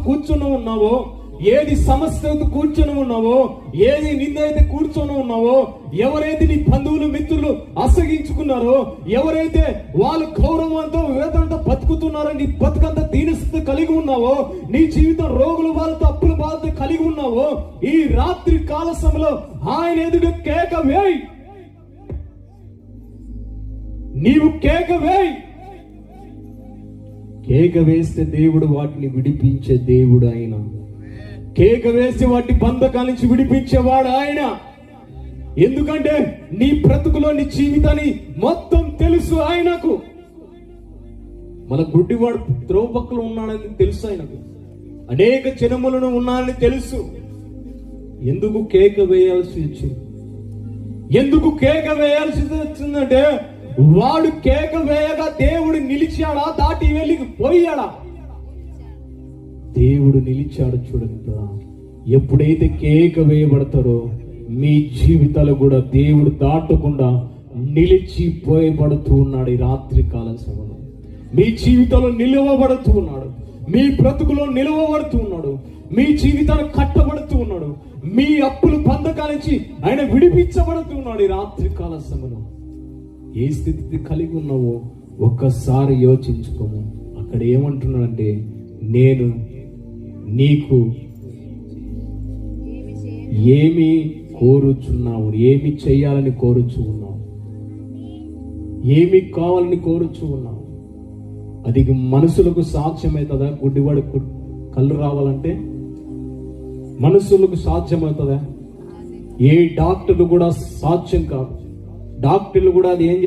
కూర్చొని ఉన్నావో, ఏది సమస్యతో కూర్చొని ఉన్నావో, ఏది నిందైతే కూర్చొని ఉన్నావో, ఎవరైతే నీ బంధువులు మిత్రులు అసగించుకున్నారో, ఎవరైతే వాళ్ళు గౌరవంతో వేదనతో బతుకుతున్నారో, నీ బతుకంతా దీనస్థితి కలిగి ఉన్నావో, నీ జీవితం రోగులు వాళ్ళతో అప్పుల బాధతో కలిగి ఉన్నావో, ఈ రాత్రి కాల సమయంలో ఆయన ఎదుట కేక వేయి. నీవు కేక వేయి. కేక వేస్తే దేవుడు వాటిని విడిపించే దేవుడు ఆయన. కేక వేసి వాటి బంధకాల నుంచి విడిపించేవాడు ఆయన. ఎందుకంటే నీ బ్రతుకులో నీ జీవితాన్ని మొత్తం తెలుసు ఆయనకు. మన గుడ్డివాడు త్రోవపక్కలో ఉన్నాడని తెలుసు ఆయనకు. అనేక జనములను ఉన్నాడని తెలుసు. ఎందుకు కేక వేయాల్సి వచ్చింది? ఎందుకు కేక వేయాల్సి వచ్చిందంటే, వాడు కేక వేయగా దేవుడు నిలిచాడా, దాటి వెళ్ళి పోయాడా? దేవుడు నిలిచాడు. చూడండి, ఎప్పుడైతే కేక వేయబడతారో మీ జీవితాలు కూడా దేవుడు దాటకుండా నిలిచిపోయబడుతూ ఉన్నాడు. ఈ రాత్రి కాలం సమయంలో మీ జీవితంలో నిలువబడుతూ ఉన్నాడు. మీ బ్రతుకులో నిలువబడుతూ ఉన్నాడు. మీ జీవితాలు కట్టబడుతూ ఉన్నాడు. మీ అప్పులు బంధకాల నుంచి ఆయన విడిపించబడుతూ ఉన్నాడు. ఈ రాత్రి కాల సమయంలో ఏ స్థితి కలిగి ఉన్నావో ఒక్కసారి యోచించుకోము. అక్కడ ఏమంటున్నాడంటే, నేను నీకు ఏమి కోరుచున్నావు, ఏమి చేయాలని కోరుచు ఉన్నావు, ఏమి కావాలని కోరుచు ఉన్నావు. అది మనుషులకు సాధ్యమవుతుందా? గుడ్డివాడు కళ్ళు రావాలంటే మనుషులకు సాధ్యమవుతుందా? ఏ డాక్టర్లు కూడా సాధ్యం కాదు. డాక్టర్లు కూడా అది ఏం